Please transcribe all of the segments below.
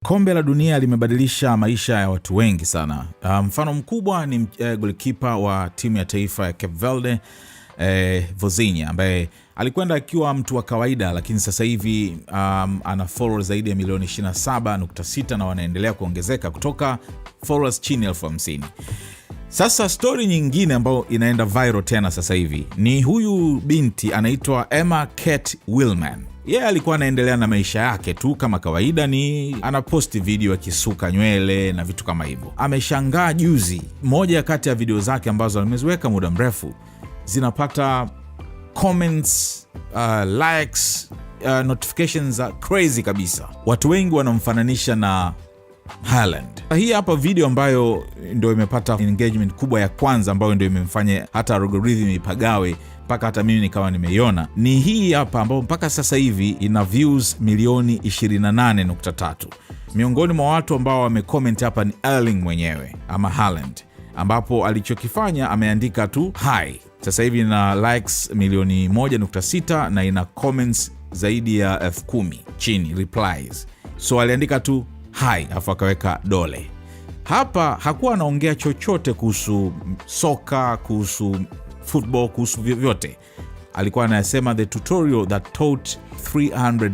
Kombe la dunia limebadilisha maisha ya watu wengi sana. Mfano mkubwa ni golikipa wa timu ya taifa ya Cape Verde, Vozinha, ambaye alikwenda akiwa mtu wa kawaida, lakini sasa hivi ana followers zaidi ya milioni 27.6 na wanaendelea kuongezeka kutoka followers chini ya 50,000. Sasa story nyingine ambayo inaenda viral tena sasa hivi ni huyu binti anaitwa Emma Kate Willman. Yeye alikuwa anaendelea na maisha yake tu kama kawaida, ni anaposti video akisuka nywele na vitu kama hivyo. Ameshangaa juzi, moja kati ya video zake ambazo ameziweka muda mrefu zinapata comments, likes, notifications crazy kabisa. Watu wengi wanamfananisha na Haaland. Hii hapa video ambayo ndio imepata engagement kubwa ya kwanza, ambayo ndio imemfanya hata algorithm ipagawe mpaka hata mimi nikawa nimeiona. Ni hii hapa ambayo mpaka sasa hivi ina views milioni 28.3. Miongoni mwa watu ambao wamecomment hapa ni Erling mwenyewe ama Haaland, ambapo alichokifanya ameandika tu hi. Sasa hivi ina likes milioni 1.6 na ina comments zaidi ya 10,000 chini, replies. So aliandika tu hi afu akaweka dole. Hapa hakuwa anaongea chochote kuhusu soka, kuhusu football, kuhusu vyovyote. Alikuwa anasema the tutorial that taught 300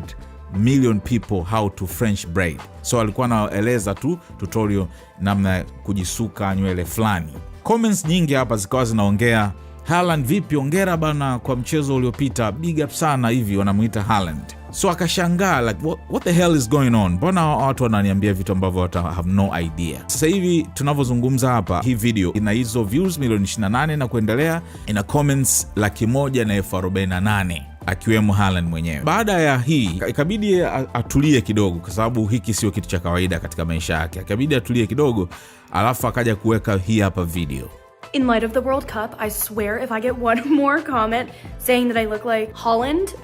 million people how to French braid. So alikuwa anaeleza tu tutorial namna ya kujisuka nywele fulani. Comments nyingi hapa zikawa zinaongea Haaland vipi, ongera bana kwa mchezo uliopita, big up sana, hivi wanamuita Haaland. So akashangaa like what the hell is going on? Mbona watu wananiambia vitu ambavyo watu have no idea. Sasa hivi tunavyozungumza hapa, hii video ina hizo views milioni 28 na kuendelea, ina comments 148,000 akiwemo Haaland mwenyewe. Baada ya hii ikabidi atulie kidogo, kwa sababu hiki sio kitu cha kawaida katika maisha yake. Ikabidi atulie kidogo, alafu akaja kuweka hii hapa video. In light of the World Cup, I swear if I get one more comment saying that I look like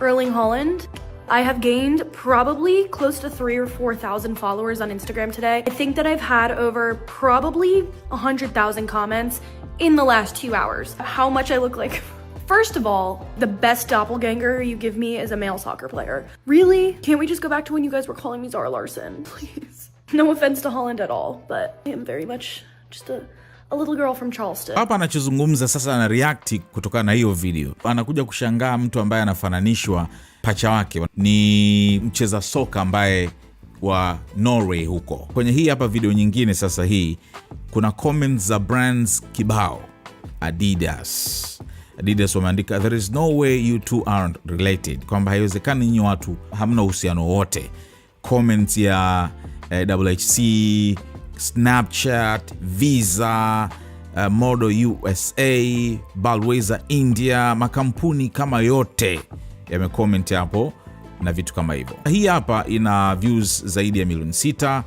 Erling Haaland, I have gained probably close to 3,000 or 4,000 followers on Instagram today. I think that I've had over probably 100,000 comments in the last 2 hours. How much I look like. First of all, the best doppelganger you give me is a male soccer player. Really? Can't we just go back to when you guys were calling me Zara Larsson, please? No offense to Haaland at all, but I am very much just a little girl from Charleston. Hapa anachozungumza sasa, ana react kutokana na hiyo video. Anakuja kushangaa mtu ambaye anafananishwa pacha wake ni mcheza soka ambaye wa Norway huko. Kwenye hii hapa video nyingine sasa hii kuna comments za brands kibao. Adidas wameandika there is no way you two aren't related, kwamba haiwezekani nyinyi watu hamna uhusiano wote. Comments ya WHC, Snapchat, Visa, Modo USA, Balweza India, makampuni kama yote yamecomment hapo na vitu kama hivyo. Hii hapa ina views zaidi ya milioni 6,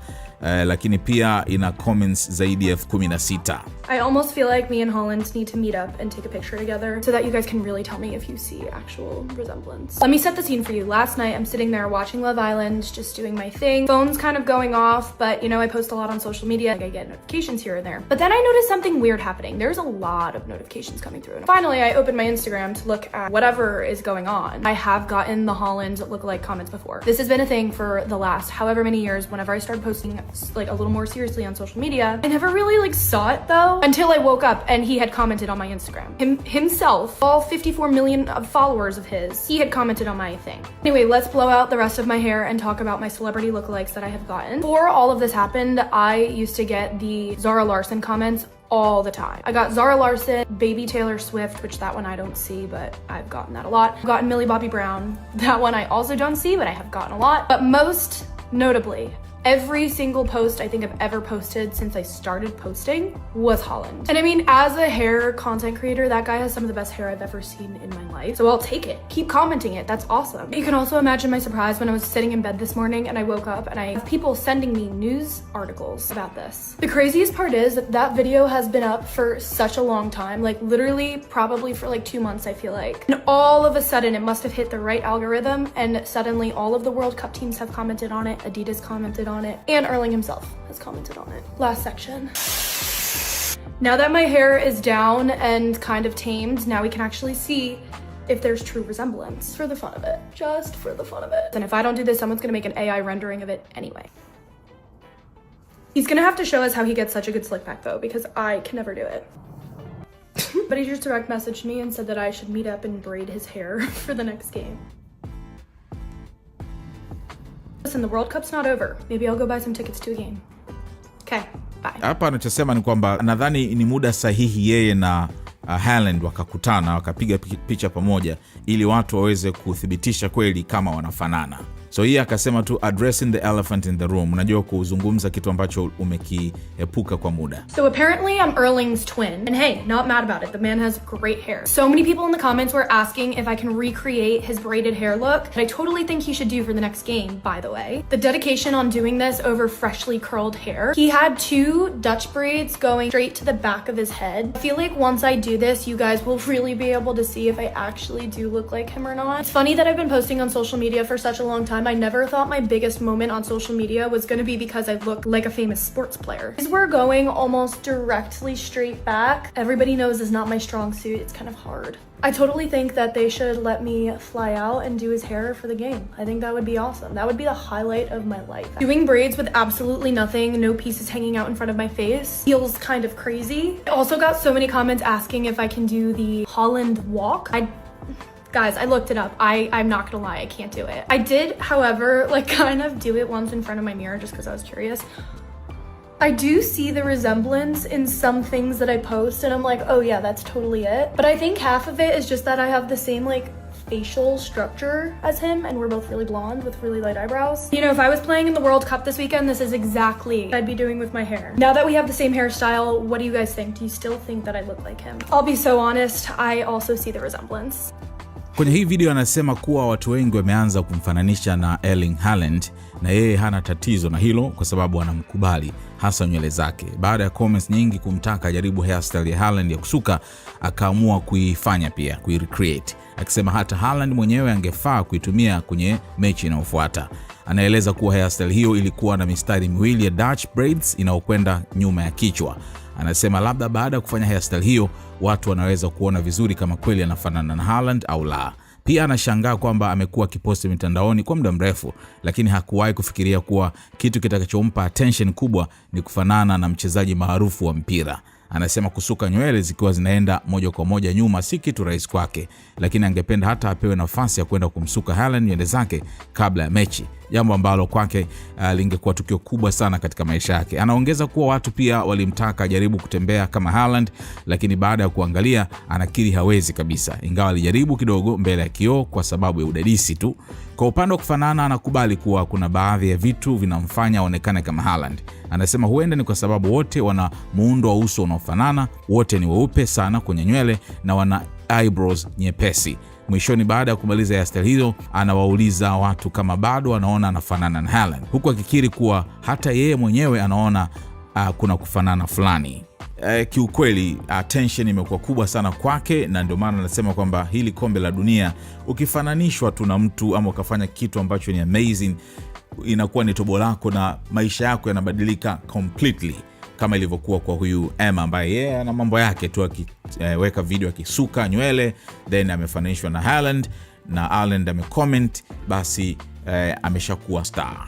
lakini pia ina comments zaidi ya 16,000. I almost feel like me and Haaland need to meet up and take a picture together so that you guys can really tell me if you see actual resemblance. Let me set the scene for you. Last night, I'm sitting there watching Love Island, just doing my thing. Phone's kind of going off, but you know, I post a lot on social media. I get notifications here and there. But then I noticed something weird happening. There's a lot of notifications coming through. And finally, I opened my Instagram to look at whatever is going on. I have gotten the Haaland lookalike comments before. This has been a thing for the last however many years. Whenever I started posting like a little more seriously on social media, I never really like saw it though until I woke up and he had commented on my Instagram. Himself, all 54 million followers of his, he had commented on my thing. Anyway, let's blow out the rest of my hair and talk about my celebrity lookalikes that I have gotten. Before all of this happened, I used to get the Zara Larsson comments all the time. I got Zara Larsson, Baby Taylor Swift, which that one I don't see, but I've gotten that a lot. I've gotten Millie Bobby Brown. That one I also don't see, but I have gotten a lot. But most notably, every single post I think I've ever posted since I started posting was Haaland. And I mean, as a hair content creator, that guy has some of the best hair I've ever seen in my life. So I'll take it. Keep commenting it. That's awesome. You can also imagine my surprise when I was sitting in bed this morning and I woke up and I have people sending me news articles about this. The craziest part is that video has been up for such a long time, like literally probably for like 2 months, I feel like. And all of a sudden it must have hit the right algorithm and suddenly all of the World Cup teams have commented on it. Adidas commented on it, and Erling himself has commented on it. Last section. Now that my hair is down and kind of tamed, now we can actually see if there's true resemblance. For the fun of it. Just for the fun of it. And if I don't do this, someone's gonna make an AI rendering of it anyway. He's gonna have to show us how he gets such a good slick back though, because I can never do it. But he just direct messaged me and said that I should meet up and braid his hair for the next game. Listen, the World Cup's not over. Maybe I'll go buy some tickets to a game. Okay, bye. Hapa anachosema ni kwamba nadhani ni muda sahihi yeye na Haaland wakakutana, wakapiga picha pamoja ili watu waweze kuthibitisha kweli kama wanafanana. So hii akasema tu addressing the elephant in the room. Unajua kuzungumza kitu ambacho umekiepuka kwa muda. So apparently I'm Erling's twin. And hey, not mad about it. The man has great hair. So many people in the comments were asking if I can recreate his braided hair look that I totally think he should do for the next game, by the way. The dedication on doing this over freshly curled hair. He had 2 Dutch braids going straight to the back of his head. I feel like once I do this, you guys will really be able to see if I actually do look like him or not. It's funny that I've been posting on social media for such a long time. I never thought my biggest moment on social media was going to be because I look like a famous sports player. These were going almost directly straight back. Everybody knows it's not my strong suit. It's kind of hard. I totally think that they should let me fly out and do his hair for the game. I think that would be awesome. That would be the highlight of my life. Doing braids with absolutely nothing, no pieces hanging out in front of my face, feels kind of crazy. I also got so many comments asking if I can do the Haaland walk. Guys, I looked it up. I'm not gonna lie, I can't do it. I did, however, like kind of do it once in front of my mirror just because I was curious. I do see the resemblance in some things that I post and I'm like, oh yeah, that's totally it. But I think half of it is just that I have the same like facial structure as him and we're both really blonde with really light eyebrows. You know, if I was playing in the World Cup this weekend, this is exactly what I'd be doing with my hair. Now that we have the same hairstyle, what do you guys think? Do you still think that I look like him? I'll be so honest, I also see the resemblance. Kwenye hii video anasema kuwa watu wengi wameanza kumfananisha na Erling Haaland na yeye hana tatizo na hilo kwa sababu anamkubali hasa nywele zake. Baada ya comments nyingi kumtaka jaribu hairstyle ya Haaland ya kusuka, akaamua kuifanya pia, kuirecreate. Akisema hata Haaland mwenyewe angefaa kuitumia kwenye mechi inayofuata. Anaeleza kuwa hairstyle hiyo ilikuwa na mistari miwili ya Dutch braids inayokwenda nyuma ya kichwa. Anasema labda baada ya kufanya hairstyle hiyo watu wanaweza kuona vizuri kama kweli anafanana na Haaland au la. Pia anashangaa kwamba amekuwa akiposti mitandaoni kwa muda mrefu, lakini hakuwahi kufikiria kuwa kitu kitakachompa attention kubwa ni kufanana na mchezaji maarufu wa mpira. Anasema kusuka nywele zikiwa zinaenda moja kwa moja nyuma si kitu rahisi kwake, lakini angependa hata apewe nafasi ya kwenda kumsuka Haaland nywele zake kabla ya mechi, jambo ambalo kwake lingekuwa tukio kubwa sana katika maisha yake. Anaongeza kuwa watu pia walimtaka jaribu kutembea kama Haaland, lakini baada ya kuangalia anakiri hawezi kabisa, ingawa alijaribu kidogo mbele ya kioo kwa sababu ya udadisi tu. Kwa upande wa kufanana, anakubali kuwa kuna baadhi ya vitu vinamfanya aonekane kama Haaland. Anasema huenda ni kwa sababu wote wana muundo wa uso unaofanana, wote ni weupe sana kwenye nywele na wana eyebrows nyepesi. Mwishoni, baada ya kumaliza hairstyle hiyo, anawauliza watu kama bado anaona anafanana na Haaland, huku akikiri kuwa hata yeye mwenyewe anaona kuna kufanana fulani. Kiukweli attention imekuwa kubwa sana kwake, na ndio maana anasema kwamba hili kombe la dunia ukifananishwa tu na mtu ama ukafanya kitu ambacho ni amazing, inakuwa ni tobo lako na maisha yako yanabadilika completely, kama ilivyokuwa kwa huyu Emma ambaye yeye ana mambo yake tu, akiweka video akisuka nywele then amefananishwa na Haaland na Haaland amecomment, basi ameshakuwa star.